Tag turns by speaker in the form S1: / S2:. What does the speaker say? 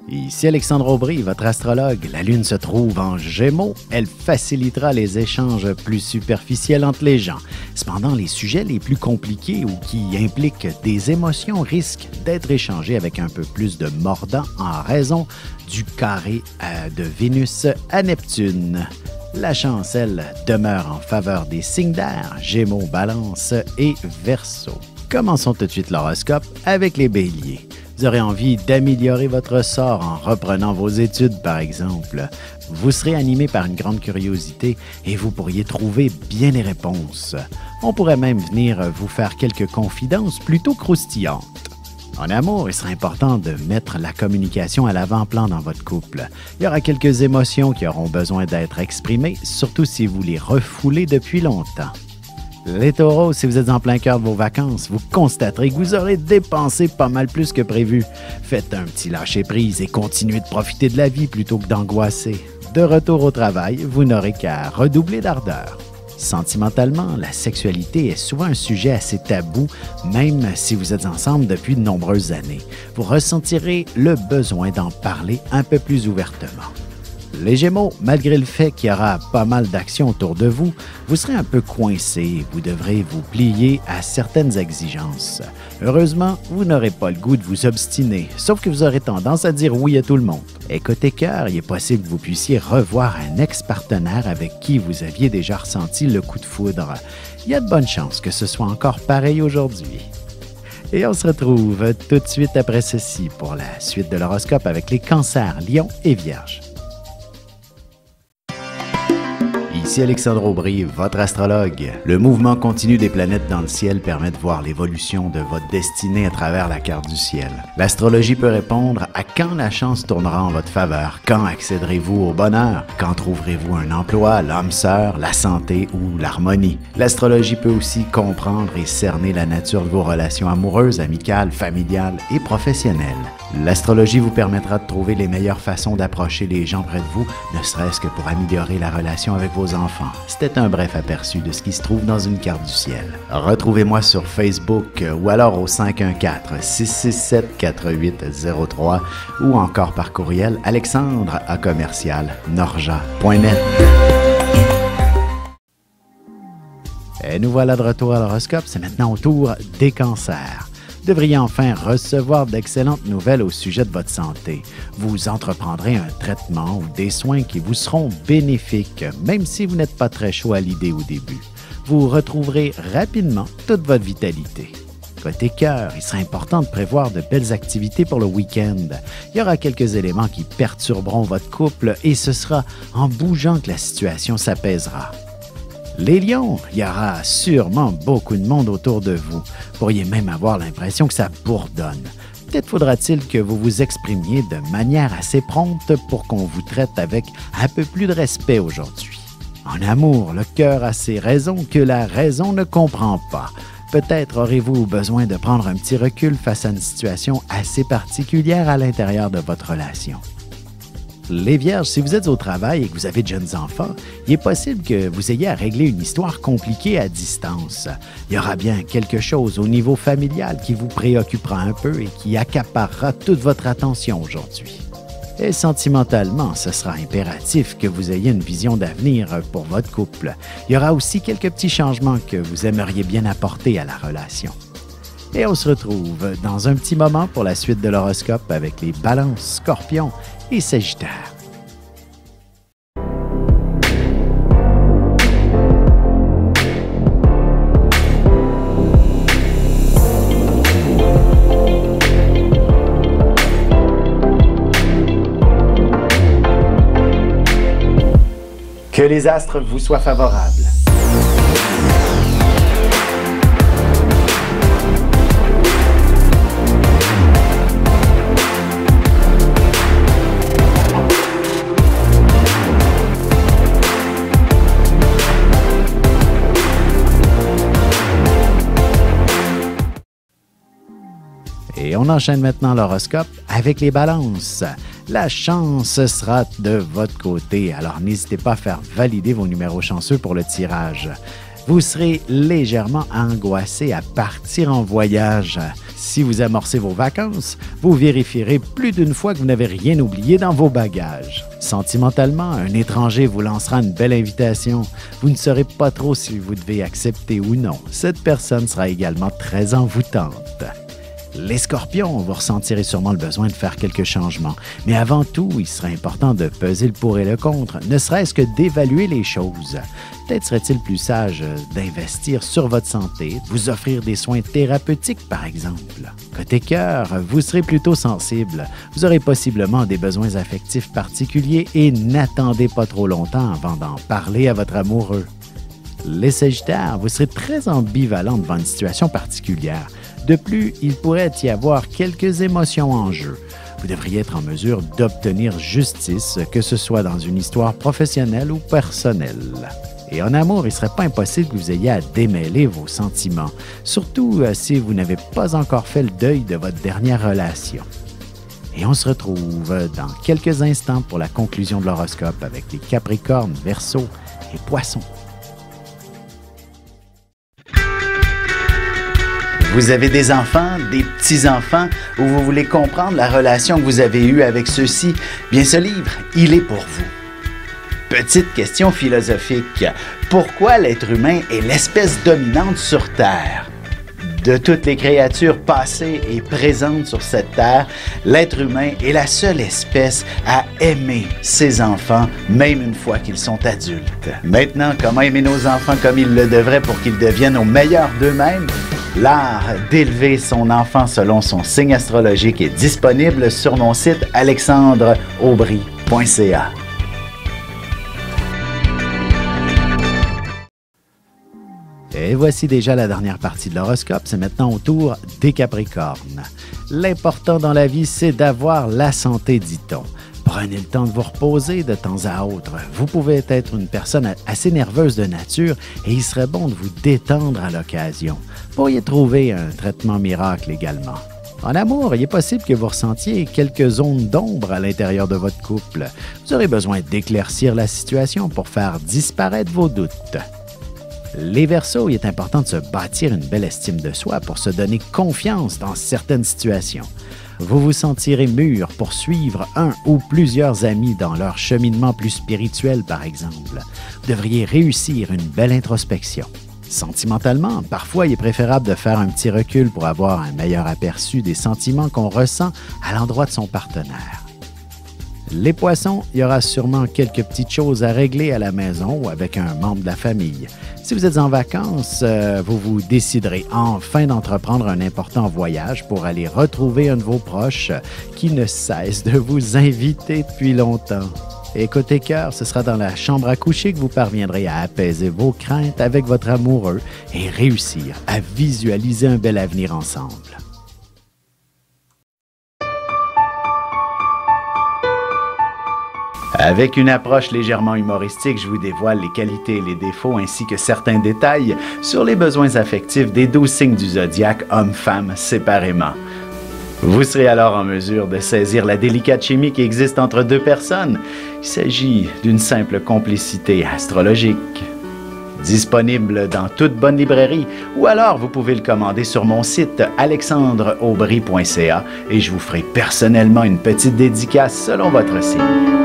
S1: Ici Alexandre Aubry, votre astrologue. La Lune se trouve en Gémeaux. Elle facilitera les échanges plus superficiels entre les gens. Cependant, les sujets les plus compliqués ou qui impliquent des émotions risquent d'être échangés avec un peu plus de mordant en raison du carré de Vénus à Neptune. La chance, elle, demeure en faveur des signes d'air, Gémeaux, Balance et Verseau. Commençons tout de suite l'horoscope avec les Béliers. Vous aurez envie d'améliorer votre sort en reprenant vos études, par exemple. Vous serez animé par une grande curiosité et vous pourriez trouver bien les réponses. On pourrait même venir vous faire quelques confidences plutôt croustillantes. En amour, il sera important de mettre la communication à l'avant-plan dans votre couple. Il y aura quelques émotions qui auront besoin d'être exprimées, surtout si vous les refoulez depuis longtemps. Les taureaux, si vous êtes en plein cœur de vos vacances, vous constaterez que vous aurez dépensé pas mal plus que prévu. Faites un petit lâcher-prise et continuez de profiter de la vie plutôt que d'angoisser. De retour au travail, vous n'aurez qu'à redoubler d'ardeur. Sentimentalement, la sexualité est souvent un sujet assez tabou, même si vous êtes ensemble depuis de nombreuses années. Vous ressentirez le besoin d'en parler un peu plus ouvertement. Les Gémeaux, malgré le fait qu'il y aura pas mal d'actions autour de vous, vous serez un peu coincé et vous devrez vous plier à certaines exigences. Heureusement, vous n'aurez pas le goût de vous obstiner, sauf que vous aurez tendance à dire oui à tout le monde. Et côté cœur, il est possible que vous puissiez revoir un ex-partenaire avec qui vous aviez déjà ressenti le coup de foudre. Il y a de bonnes chances que ce soit encore pareil aujourd'hui. Et on se retrouve tout de suite après ceci pour la suite de l'horoscope avec les Cancers, Lions et Vierges. Ici Alexandre Aubry, votre astrologue. Le mouvement continu des planètes dans le ciel permet de voir l'évolution de votre destinée à travers la carte du ciel. L'astrologie peut répondre à quand la chance tournera en votre faveur, quand accéderez-vous au bonheur, quand trouverez-vous un emploi, l'âme sœur, la santé ou l'harmonie. L'astrologie peut aussi comprendre et cerner la nature de vos relations amoureuses, amicales, familiales et professionnelles. L'astrologie vous permettra de trouver les meilleures façons d'approcher les gens près de vous, ne serait-ce que pour améliorer la relation avec vos enfants. C'était un bref aperçu de ce qui se trouve dans une carte du ciel. Retrouvez-moi sur Facebook ou alors au 514-667-4803 ou encore par courriel alexandre@norja.net. Et nous voilà de retour à l'horoscope, c'est maintenant au tour des Cancers. Vous devriez enfin recevoir d'excellentes nouvelles au sujet de votre santé. Vous entreprendrez un traitement ou des soins qui vous seront bénéfiques, même si vous n'êtes pas très chaud à l'idée au début. Vous retrouverez rapidement toute votre vitalité. Côté cœur, il sera important de prévoir de belles activités pour le week-end. Il y aura quelques éléments qui perturberont votre couple et ce sera en bougeant que la situation s'apaisera. Les lions, il y aura sûrement beaucoup de monde autour de vous. Vous pourriez même avoir l'impression que ça bourdonne. Peut-être faudra-t-il que vous vous exprimiez de manière assez prompte pour qu'on vous traite avec un peu plus de respect aujourd'hui. En amour, le cœur a ses raisons que la raison ne comprend pas. Peut-être aurez-vous besoin de prendre un petit recul face à une situation assez particulière à l'intérieur de votre relation. Les Vierges, si vous êtes au travail et que vous avez de jeunes enfants, il est possible que vous ayez à régler une histoire compliquée à distance. Il y aura bien quelque chose au niveau familial qui vous préoccupera un peu et qui accaparera toute votre attention aujourd'hui. Et sentimentalement, ce sera impératif que vous ayez une vision d'avenir pour votre couple. Il y aura aussi quelques petits changements que vous aimeriez bien apporter à la relation. Et on se retrouve dans un petit moment pour la suite de l'horoscope avec les Balances, Scorpions et Sagittaires. Que les astres vous soient favorables. Et on enchaîne maintenant l'horoscope avec les Balances. La chance sera de votre côté, alors n'hésitez pas à faire valider vos numéros chanceux pour le tirage. Vous serez légèrement angoissé à partir en voyage. Si vous amorcez vos vacances, vous vérifierez plus d'une fois que vous n'avez rien oublié dans vos bagages. Sentimentalement, un étranger vous lancera une belle invitation. Vous ne saurez pas trop si vous devez accepter ou non. Cette personne sera également très envoûtante. Les scorpions, vous ressentirez sûrement le besoin de faire quelques changements. Mais avant tout, il sera important de peser le pour et le contre, ne serait-ce que d'évaluer les choses. Peut-être serait-il plus sage d'investir sur votre santé, de vous offrir des soins thérapeutiques, par exemple. Côté cœur, vous serez plutôt sensible. Vous aurez possiblement des besoins affectifs particuliers et n'attendez pas trop longtemps avant d'en parler à votre amoureux. Les Sagittaires, vous serez très ambivalent devant une situation particulière. De plus, il pourrait y avoir quelques émotions en jeu. Vous devriez être en mesure d'obtenir justice, que ce soit dans une histoire professionnelle ou personnelle. Et en amour, il ne serait pas impossible que vous ayez à démêler vos sentiments, surtout si vous n'avez pas encore fait le deuil de votre dernière relation. Et on se retrouve dans quelques instants pour la conclusion de l'horoscope avec les Capricornes, Verseaux et Poissons. Vous avez des enfants, des petits-enfants, ou vous voulez comprendre la relation que vous avez eue avec ceux-ci? Bien, ce livre, il est pour vous. Petite question philosophique. Pourquoi l'être humain est l'espèce dominante sur Terre? De toutes les créatures passées et présentes sur cette terre, l'être humain est la seule espèce à aimer ses enfants, même une fois qu'ils sont adultes. Maintenant, comment aimer nos enfants comme ils le devraient pour qu'ils deviennent au meilleur d'eux-mêmes? L'art d'élever son enfant selon son signe astrologique est disponible sur mon site alexandreaubry.ca. Et voici déjà la dernière partie de l'horoscope, c'est maintenant au tour des Capricornes. L'important dans la vie, c'est d'avoir la santé, dit-on. Prenez le temps de vous reposer de temps à autre. Vous pouvez être une personne assez nerveuse de nature et il serait bon de vous détendre à l'occasion. Vous pourriez trouver un traitement miracle également. En amour, il est possible que vous ressentiez quelques zones d'ombre à l'intérieur de votre couple. Vous aurez besoin d'éclaircir la situation pour faire disparaître vos doutes. Les Verseaux, il est important de se bâtir une belle estime de soi pour se donner confiance dans certaines situations. Vous vous sentirez mûr pour suivre un ou plusieurs amis dans leur cheminement plus spirituel, par exemple. Vous devriez réussir une belle introspection. Sentimentalement, parfois, il est préférable de faire un petit recul pour avoir un meilleur aperçu des sentiments qu'on ressent à l'endroit de son partenaire. Les Poissons, il y aura sûrement quelques petites choses à régler à la maison ou avec un membre de la famille. Si vous êtes en vacances, vous vous déciderez enfin d'entreprendre un important voyage pour aller retrouver un de vos proches qui ne cesse de vous inviter depuis longtemps. Et côté cœur, ce sera dans la chambre à coucher que vous parviendrez à apaiser vos craintes avec votre amoureux et réussir à visualiser un bel avenir ensemble. Avec une approche légèrement humoristique, je vous dévoile les qualités et les défauts ainsi que certains détails sur les besoins affectifs des 12 signes du zodiaque, hommes-femmes séparément. Vous serez alors en mesure de saisir la délicate chimie qui existe entre deux personnes. Il s'agit d'une simple complicité astrologique. Disponible dans toute bonne librairie ou alors vous pouvez le commander sur mon site alexandreaubry.ca et je vous ferai personnellement une petite dédicace selon votre signe.